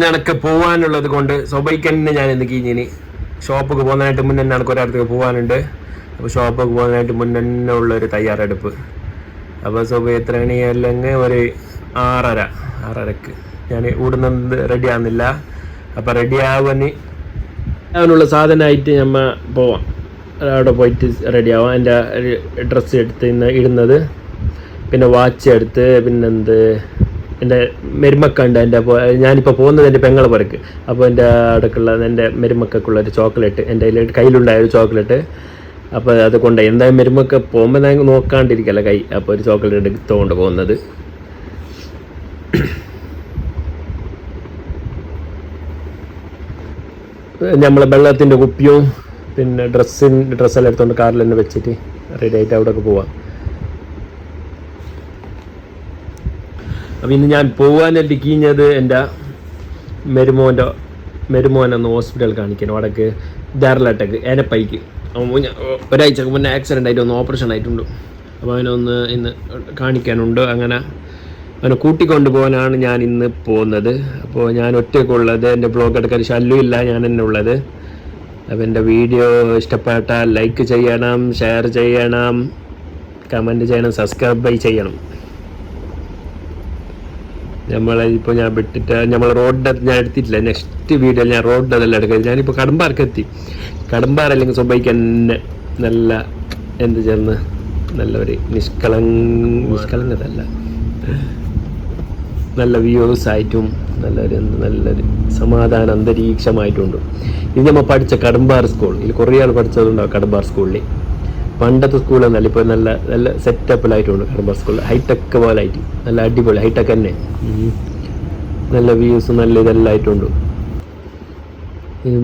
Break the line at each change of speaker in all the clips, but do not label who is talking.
എനിക്ക് പോകാനുള്ളത് കൊണ്ട് സ്വബൈക്ക് തന്നെ ഞാൻ എന്ത് കഴിഞ്ഞിനി ഷോപ്പൊക്കെ പോകുന്നതിനായിട്ട് മുന്നേ എനിക്ക് ഒരിടത്തേക്ക് പോകാനുണ്ട്. അപ്പോൾ ഷോപ്പൊക്കെ പോകുന്നതിനായിട്ട് മുന്നേ ഉള്ളൊരു തയ്യാറെടുപ്പ്. അപ്പോൾ സ്വബൈ എത്ര മണി അല്ലെങ്കിൽ ഒരു 6:30 ഞാൻ ഇവിടുന്ന് റെഡി ആകുന്നില്ല. അപ്പോൾ റെഡി ആവാനുള്ള സാധനമായിട്ട് നമ്മൾ പോവാം. അവിടെ പോയിട്ട് റെഡി ആവാം. എൻ്റെ ഡ്രസ്സ് എടുത്ത് ഇടുന്നത്, പിന്നെ വാച്ച് എടുത്ത്, പിന്നെന്ത് എൻ്റെ മെരുമക്കുണ്ട്. ഞാനിപ്പോൾ പോകുന്നത് എൻ്റെ പെങ്ങളെ പുറക്ക്. അപ്പോൾ എൻ്റെ അവിടേക്കുള്ള എൻ്റെ മെരുമക്കുള്ളൊരു ചോക്ലേറ്റ് എൻ്റെ കയ്യിലുണ്ടായ ഒരു ചോക്ലേറ്റ്. അപ്പോൾ അത് കൊണ്ട് എന്തായാലും മെരുമക്ക പോകുമ്പോൾ ഞാൻ നോക്കാണ്ടിരിക്കല്ല കൈ. അപ്പോൾ ഒരു ചോക്ലേറ്റ് എടുത്തുകൊണ്ട് പോകുന്നത്. നമ്മളെ വെള്ളത്തിൻ്റെ കുപ്പിയും പിന്നെ ഡ്രസ്സെല്ലാം എടുത്തുകൊണ്ട് കാറിൽ തന്നെ വെച്ചിട്ട് റെഡി ആയിട്ട് അവിടെയൊക്കെ പോവാം. അപ്പം ഇന്ന് ഞാൻ പോകാനായിട്ട് കീഞ്ഞത് എൻ്റെ മെരുമോനൊന്ന് ഹോസ്പിറ്റൽ കാണിക്കണം. വടക്ക് ധാരലാട്ടക്ക് ഏനപ്പൈക്ക്. ഒരാഴ്ചക്ക് മുന്നേ ആക്സിഡൻ്റ് ആയിട്ട് ഒന്ന് ഓപ്പറേഷൻ ആയിട്ടുണ്ട്. അപ്പോൾ അവനൊന്ന് ഇന്ന് കാണിക്കാനുണ്ട്. അങ്ങനെ അവനെ കൂട്ടിക്കൊണ്ട് പോകാനാണ് ഞാൻ ഇന്ന് പോകുന്നത്. അപ്പോൾ ഞാൻ ഒറ്റയ്ക്കുള്ളത്, എൻ്റെ ബ്ലോഗ് എടുക്കാൻ ശല്യമില്ല, ഞാൻ തന്നെ ഉള്ളത്. അപ്പോൾ എൻ്റെ വീഡിയോ ഇഷ്ടപ്പെട്ടാൽ ലൈക്ക് ചെയ്യണം, ഷെയർ ചെയ്യണം, കമൻറ്റ് ചെയ്യണം, സബ്സ്ക്രൈബ് ചെയ്യണം. ഇപ്പോൾ ഞാൻ വിട്ടിട്ട് നമ്മൾ റോഡ് ഞാൻ എടുത്തിട്ടില്ല. നെക്സ്റ്റ് വീഡിയോയിൽ ഞാൻ റോഡ് അതെല്ലാം എടുക്കുന്നത്. ഞാനിപ്പോൾ കടമ്പാർക്ക് എത്തി. കടമ്പാർ അല്ലെങ്കിൽ സ്വബൈക്ക് തന്നെ നല്ല എന്ത് ചേർന്ന് നല്ല ഒരു നിഷ്കളങ്കതല്ല, നല്ല വ്യൂസ് ആയിട്ടും നല്ലൊരു സമാധാന അന്തരീക്ഷമായിട്ടുണ്ട്. ഇത് നമ്മൾ പഠിച്ച കടമ്പാർ സ്കൂൾ, ഇതിൽ കുറേ ആൾ പഠിച്ചതുണ്ടാവും കടമ്പാർ സ്കൂളിൽ. പണ്ടത്തെ സ്കൂളൊന്നല്ല, ഇപ്പോൾ നല്ല സെറ്റപ്പിലായിട്ടുണ്ട് കടമ്പാർ സ്കൂളിൽ. ഹൈടെക് പോലെ ആയിട്ട് നല്ല അടിപൊളി ഹൈടെക് തന്നെ. നല്ല വ്യൂസ് നല്ല ഇതെല്ലാം ആയിട്ടുണ്ട്.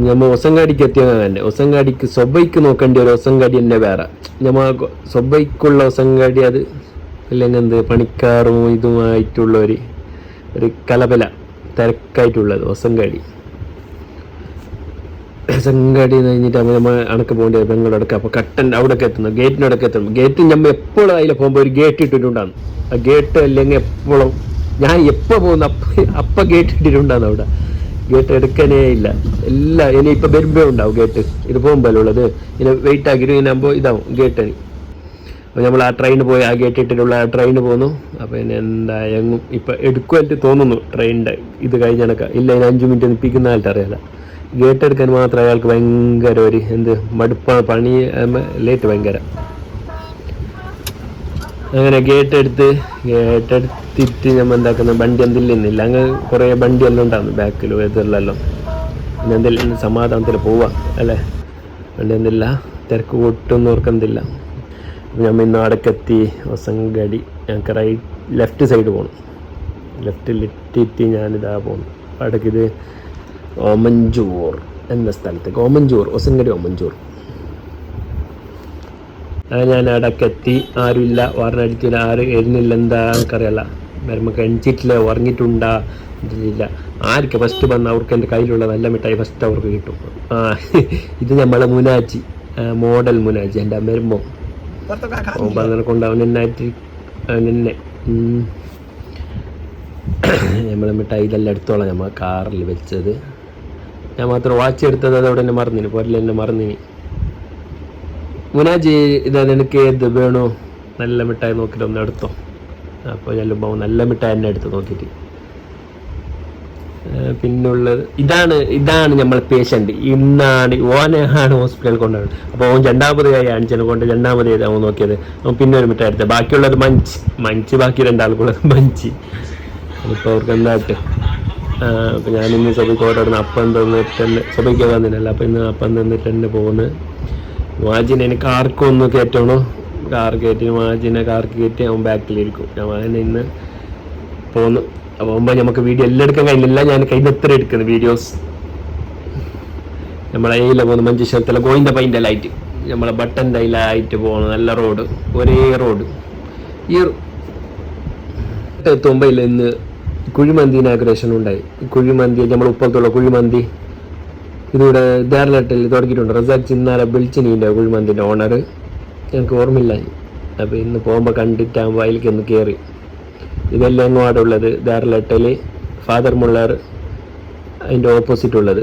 നമ്മൾ ഒസങ്കാടിക്ക് എത്തിയത് തന്നെ. ഒസങ്കാടിക്ക് സ്വബൈക്ക് നോക്കേണ്ടി ഒരു ഒസങ്കാടി തന്നെ വേറെ. നമ്മൾ സ്വബൈക്കുള്ള ഒസങ്കാടി അത് അല്ലെങ്കിൽ എന്ത് പണിക്കാറും ഇതുമായിട്ടുള്ള ഒരു കലപല തിരക്കായിട്ടുള്ളത് ഒസങ്കാടി. ഒസങ്കാടി എന്ന് കഴിഞ്ഞിട്ട് നമ്മൾ അണക്ക് പോകേണ്ടി പെങ്ങളുടെ അടുക്ക. അപ്പോൾ അവിടെയൊക്കെ എത്തുന്നു, ഗേറ്റിനോടൊക്കെ എത്തുന്നു. ഗേറ്റ് നമ്മൾ എപ്പോഴും അതിൽ പോകുമ്പോൾ ഒരു ഗേറ്റ് ഇട്ടിട്ടുണ്ടാകും. ആ ഗേറ്റ് അല്ലെങ്കിൽ എപ്പോഴും ഞാൻ എപ്പോൾ പോകുന്നു അപ്പം ഗേറ്റ് ഇട്ടിട്ടുണ്ടാകുന്നു. അവിടെ ഗേറ്റ് എടുക്കാനേ ഇല്ല. എല്ലാം ഇനി ഇപ്പം വരുമ്പേ ഉണ്ടാവും ഗേറ്റ്. ഇത് പോകുമ്പോഴല്ലേ ഉള്ളത്. ഇനി വെയിറ്റ് ആക്കിയിട്ട് ഇങ്ങനെ ആകുമ്പോൾ ഇതാവും ഗേറ്റിന്. അപ്പോൾ നമ്മൾ ആ ട്രെയിന് പോയി ആ ഗേറ്റ് ഇട്ടിട്ടുള്ള ആ ട്രെയിന് പോന്നു. അപ്പോൾ ഇനി എന്തായെങ്കിലും ഇപ്പം എടുക്കുമായിട്ട് തോന്നുന്നു ട്രെയിനിൻ്റെ ഇത് കഴിഞ്ഞാൽ. ഇല്ല, ഇനി 5 മിനിറ്റ് നിൽപ്പിക്കുന്ന ആൾട്ട് അറിയാല. ഗേറ്റ് എടുക്കാൻ മാത്രം അയാൾക്ക് ഭയങ്കര ഒരു മടുപ്പാണ്, പണി ലേറ്റ് ഭയങ്കര. അങ്ങനെ ഗേറ്റ് എടുത്തിട്ട് നമ്മൾ എന്താക്കുന്ന വണ്ടി എന്തില്ലെന്നില്ല. അങ്ങ് കുറേ വണ്ടിയെല്ലാം ഉണ്ടാകുന്നു ബാക്കിലും എതിരെല്ലാം. പിന്നെ എന്തെങ്കിലും സമാധാനത്തിൽ പോവാം അല്ലേ. വണ്ടി എന്തില്ല, തിരക്ക് കൂട്ടൊന്നും ഓർക്കുന്നില്ല. നമ്മൾ ഇന്ന് അടക്കെത്തി ഒസങ്കാടി. ഞങ്ങൾക്ക് ലെഫ്റ്റ് സൈഡ് പോകണം. ലെഫ്റ്റിലിട്ടിട്ട് ഞാനിതാ പോകുന്നു അടക്കിത് ഓമഞ്ചൂർ എന്ന സ്ഥലത്തേക്ക്. ഒസങ്കാടി ഓമഞ്ചൂർ. ഞാൻ അടക്കെത്തി. ആരുമില്ല, വാറിനടിക്കില്ല, ആരും എഴുന്നില്ല. എന്താ എനിക്കറിയാല, നമുക്ക് എണിച്ചിട്ടില്ല, ഉറങ്ങിയിട്ടുണ്ടാ ഇല്ല. ആർക്ക് ഫസ്റ്റ് വന്ന് അവർക്ക് എൻ്റെ കയ്യിലുള്ള നല്ല മിഠായി ഫസ്റ്റ് അവർക്ക് കിട്ടും. ഇത് നമ്മളെ മുനാജി, മോഡൽ മുനാജി, എൻ്റെ മെരുമോ. പറഞ്ഞ കൊണ്ട് അവനെന്നായിട്ട് അവനെന്നെ നമ്മളെ മിഠായി ഇതെല്ലാം എടുത്തോളാം. നമ്മൾ കാറിൽ വെച്ചത് ഞാൻ മാത്രം വാച്ച് എടുത്തത് അതവിടെ തന്നെ മറന്നിന്, പൊരലെന്നെ എന്നെ മറന്നിനി. മുനാജി ഇതാ നിനക്ക് ഏത് വേണോ നല്ല മിഠായി നോക്കിയിട്ട് ഒന്ന് എടുത്തോ. അപ്പോൾ ചെല്ലുമ്പോൾ നല്ല മിഠായി തന്നെ എടുത്ത് നോക്കിയിട്ട്. പിന്നുള്ളത് ഇതാണ് നമ്മളെ പേഷ്യൻ്റ്. ഓനെയാണ് ഹോസ്പിറ്റലിൽ കൊണ്ടുപോയത്. അപ്പോൾ ഓൻ 2ാമത് കൈ അണിച്ചതിനെ കൊണ്ട് 2ാമത് അവൻ നോക്കിയത്. അവൻ പിന്നെ ഒരു മിഠായി എടുത്തത്. ബാക്കിയുള്ളത് മഞ്ച് ബാക്കി 2 ആൾക്കുള്ളത് മഞ്ച്. അപ്പോൾ അവർക്ക് എന്തായിട്ട് അപ്പോൾ ഞാനിന്ന് സഭയ്ക്ക് ഓർഡറിന് അപ്പം തന്നിട്ട് തന്നെ സഭയ്ക്ക് വന്നില്ലല്ലോ. അപ്പോൾ ഇന്ന് അപ്പം തന്നിട്ട് തന്നെ പോകുന്നത്. മാജിനെ എനിക്ക് ആർക്കൊന്ന് കയറ്റണോ, കാർ കയറ്റി മാജിനെ കാർക്ക് കയറ്റി അവൻ ബാക്കിലിരിക്കും. ഞാൻ ഇന്ന് പോന്നു. അപ്പോൾ നമുക്ക് വീഡിയോ എല്ലാം എടുക്കാൻ കഴിയില്ല. ഞാൻ കയ്യിൽ എത്ര എടുക്കുന്നത് വീഡിയോസ്. നമ്മളെ അതിലെ പോകുന്നു മഞ്ചേശ്വരത്തിലെ ഗോവിന്ദ പൈൻ്റെല്ലായിട്ട് നമ്മളെ ബട്ടൻ്റെ അതിലായിട്ട് പോകണം. നല്ല റോഡ്, ഒരേ റോഡ്. ഈ എത്തുമ്പോൾ ഇന്ന് കുഴിമന്തി ഇനാഗ്രേഷൻ ഉണ്ടായി. കുഴിമന്തി നമ്മൾ ഉപ്പത്തുള്ള കുഴിമന്തി ഇതിവിടെ ധാരലാട്ടിൽ തുടങ്ങിയിട്ടുണ്ട്. റസാഖ് ചിന്നാരെ വിളിച്ചിനിൻ്റെ കുഴിമന്തിൻ്റെ ഓണർ, എനിക്ക് ഓർമ്മയില്ല. അപ്പോൾ ഇന്ന് പോകുമ്പോൾ കണ്ടിട്ടാകുമ്പോൾ അതിലേക്ക് ഒന്ന് കയറി. ഇതെല്ലാം അങ്ങോട്ട് ഉള്ളത് ധാരലാട്ടിൽ ഫാദർ മുള്ളർ അതിൻ്റെ ഓപ്പോസിറ്റ് ഉള്ളത്,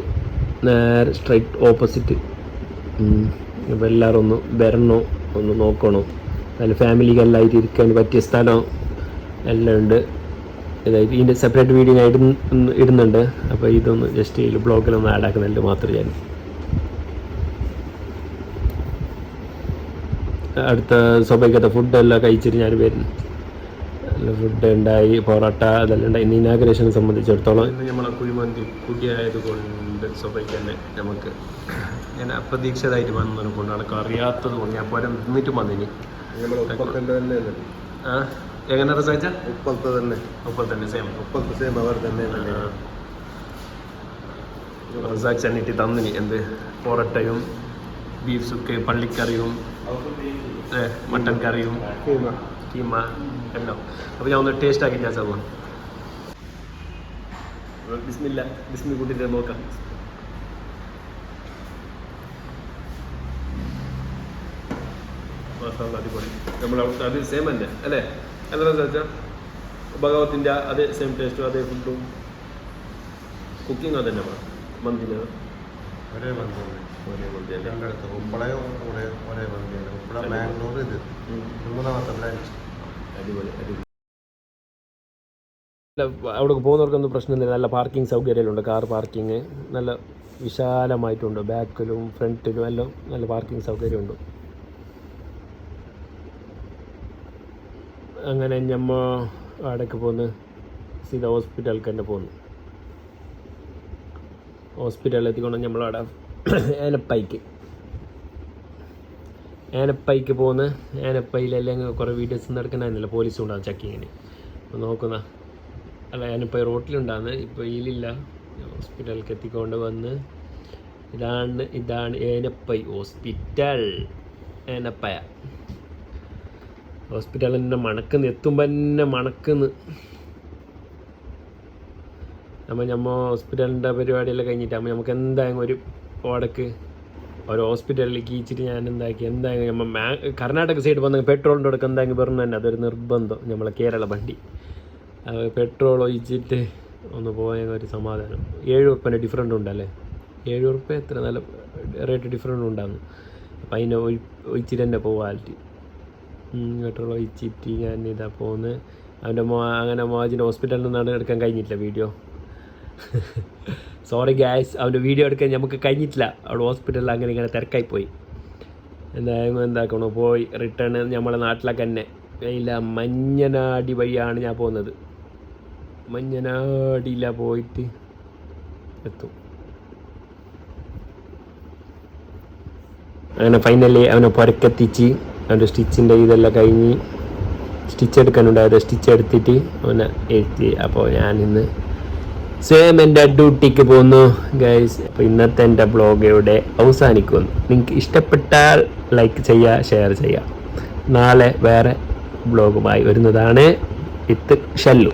നേരെ സ്ട്രൈറ്റ് ഓപ്പോസിറ്റ്. അപ്പോൾ എല്ലാവരും ഒന്ന് വരണോ, ഒന്ന് നോക്കണോ. അതിൽ ഫാമിലിക്കെല്ലായിട്ട് ഇരിക്കാൻ പറ്റിയ സ്ഥലം എല്ലാം ഉണ്ട്. ഇതായിട്ട് ഇതിൻ്റെ സെപ്പറേറ്റ് വീഡിയോ ഞാൻ ഇടുന്നുണ്ട്. അപ്പോൾ ഇതൊന്ന് ജസ്റ്റ് ഇതിൽ ബ്ലോഗിലൊന്ന് ആഡ് ആക്കുന്നുണ്ട് മാത്രമേ ഞാൻ. അടുത്ത സ്വാഭാവികത്തെ ഫുഡെല്ലാം കഴിച്ചിട്ട് ഞാൻ വരുന്നു. നല്ല ഫുഡ് ഉണ്ടായി, പൊറോട്ട അതെല്ലാം ഉണ്ടായി. ഇന്ന് ഇനാഗ്രേഷനെ സംബന്ധിച്ചിടത്തോളം ഇന്ന് നമ്മളെ കുഴിമന്തി കുട്ടിയായത് കൊണ്ട് സ്വാഭാവികം തന്നെ നമുക്ക് ഞാൻ അപ്രതീക്ഷിതമായിട്ട് വന്നത് കൊണ്ട് ആൾക്ക് അറിയാത്തത് കൊണ്ട് ഞാൻ പോരാ നിന്നിട്ടും വന്നിനി. ആ എങ്ങനെ റിസർച്ചാൽ തന്നെ സെയിം അവർ തന്നെ റിസർച്ച് എന്നിട്ട് തന്നിനി. എന്ത് പൊറോട്ടയും ബീഫ് സുക്ക്, പള്ളിക്കറിയും, മട്ടൻ കറിയും, കീമ എല്ലാം. അപ്പോൾ ഞാൻ ഒന്ന് ടേസ്റ്റ് ആക്കി ഞാൻ സാബ് ബിസ്മി കൂട്ടിട്ട് നോക്കാം. അടിപൊളി. നമ്മളവിടുത്തെ അത് സെയിം തന്നെ അല്ലേ? എന്താ വെച്ചാൽ ഭഗവത്തിൻ്റെ അതേ സെയിം ടേസ്റ്റും അതേ ഫുഡും കുക്കിംഗ് അത് തന്നെ മന്തിന് ഒരേ മന്തി അടിപൊളി. അവിടെ പോകുന്നവർക്കൊന്നും പ്രശ്നമില്ല. നല്ല പാർക്കിംഗ് സൗകര്യമുണ്ട്. കാർ പാർക്കിങ് നല്ല വിശാലമായിട്ടുണ്ട്. ബാക്കിലും ഫ്രണ്ടിലും എല്ലാം നല്ല പാർക്കിംഗ് സൗകര്യമുണ്ട്. അങ്ങനെ നമ്മൾ അവിടേക്ക് പോന്ന് സീത ഹോസ്പിറ്റലിലേക്ക് തന്നെ പോന്നു. ഹോസ്പിറ്റലിൽ എത്തിക്കൊണ്ട് നമ്മളവിടെ ഏനപ്പൈക്ക് പോന്ന്. ഏനപ്പയിലെല്ലാം കുറേ വീഡിയോസ് നടക്കണമെന്നില്ല, പോലീസ് ഉണ്ടാകും ചെക്കിങ്ങിന്. അപ്പോൾ നോക്കുന്ന അല്ല ഏനപ്പൈ റോട്ടിലുണ്ടാകുന്നത്, ഇപ്പോൾ ഇതിലില്ല. ഹോസ്പിറ്റലിലേക്ക് എത്തിക്കൊണ്ട് വന്ന് ഇതാണ് ഏനപ്പൈ ഹോസ്പിറ്റൽ. ഏനപ്പയ ഹോസ്പിറ്റലിൽ തന്നെ മണക്കുന്നു, എത്തുമ്പോൾ തന്നെ മണക്കുന്നു. നമ്മൾ ഹോസ്പിറ്റലിൻ്റെ പരിപാടിയെല്ലാം കഴിഞ്ഞിട്ടാകുമ്പോൾ നമുക്ക് എന്തായാലും ഒരു ഓടക്ക് ഒരു ഹോസ്പിറ്റലിലേക്ക് കീച്ചിട്ട് ഞാൻ എന്തായാലും നമ്മൾ കർണാടക സൈഡ് വന്ന പെട്രോളിൻ്റെ അടുക്ക് എന്തായാലും പറഞ്ഞു തന്നെ അതൊരു നിർബന്ധം. നമ്മളെ കേരള വണ്ടി പെട്രോൾ ഒഴിച്ചിട്ട് ഒന്ന് പോയാൽ ഒരു സമാധാനം. 7 ഉറുപ്പ്യൻ്റെ ഡിഫറൻറ്റ് ഉണ്ടല്ലേ? 7 ഉറുപ്പ്യ എത്ര നല്ല റേറ്റ് ഡിഫറൻറ്റ് ഉണ്ടാകുന്നു. അപ്പം അതിനെ ഒഴിച്ചിട്ട് തന്നെ പോവാലിറ്റി പെട്രോൾ ഒഴിച്ചിട്ട് ഞാൻ ഇതാ പോകുന്നത്. അവൻ്റെ അങ്ങനെ മോജിൻ്റെ ഹോസ്പിറ്റലിൽ നിന്നാണ് എടുക്കാൻ കഴിഞ്ഞിട്ടില്ല വീഡിയോ. സോറി ഗായ്സ്, അവൻ്റെ വീഡിയോ എടുക്കാൻ നമുക്ക് കഴിഞ്ഞിട്ടില്ല. അവിടെ ഹോസ്പിറ്റലിൽ അങ്ങനെ ഇങ്ങനെ തിരക്കായിപ്പോയി. എന്താക്കണോ പോയി റിട്ടേൺ നമ്മളെ നാട്ടിലൊക്കെ തന്നെ ഇല്ല. മഞ്ഞനാടി വഴിയാണ് ഞാൻ പോകുന്നത്. മഞ്ഞനാടിയില്ല പോയിട്ട് എത്തും. അങ്ങനെ ഫൈനലി അവനെ പുരക്കെത്തിച്ച് അവൻ്റെ സ്റ്റിച്ചിൻ്റെ ഇതെല്ലാം കഴിഞ്ഞ് സ്റ്റിച്ച് എടുക്കാനുണ്ടായത് സ്റ്റിച്ച് എടുത്തിട്ട് അവനെ എത്തി. അപ്പോൾ ഞാനിന്ന് സ്വയം എൻ്റെ ഡ്യൂട്ടിക്ക് പോകുന്നു ഗൈസ്. അപ്പോൾ ഇന്നത്തെ എൻ്റെ ബ്ലോഗ് ഇവിടെ അവസാനിക്കുന്നു. നിങ്ങൾക്ക് ഇഷ്ടപ്പെട്ടാൽ ലൈക്ക് ചെയ്യുക, ഷെയർ ചെയ്യുക. നാളെ വേറെ ബ്ലോഗുമായി വരുന്നതാണ്. വിത്ത് ഷല്ലു.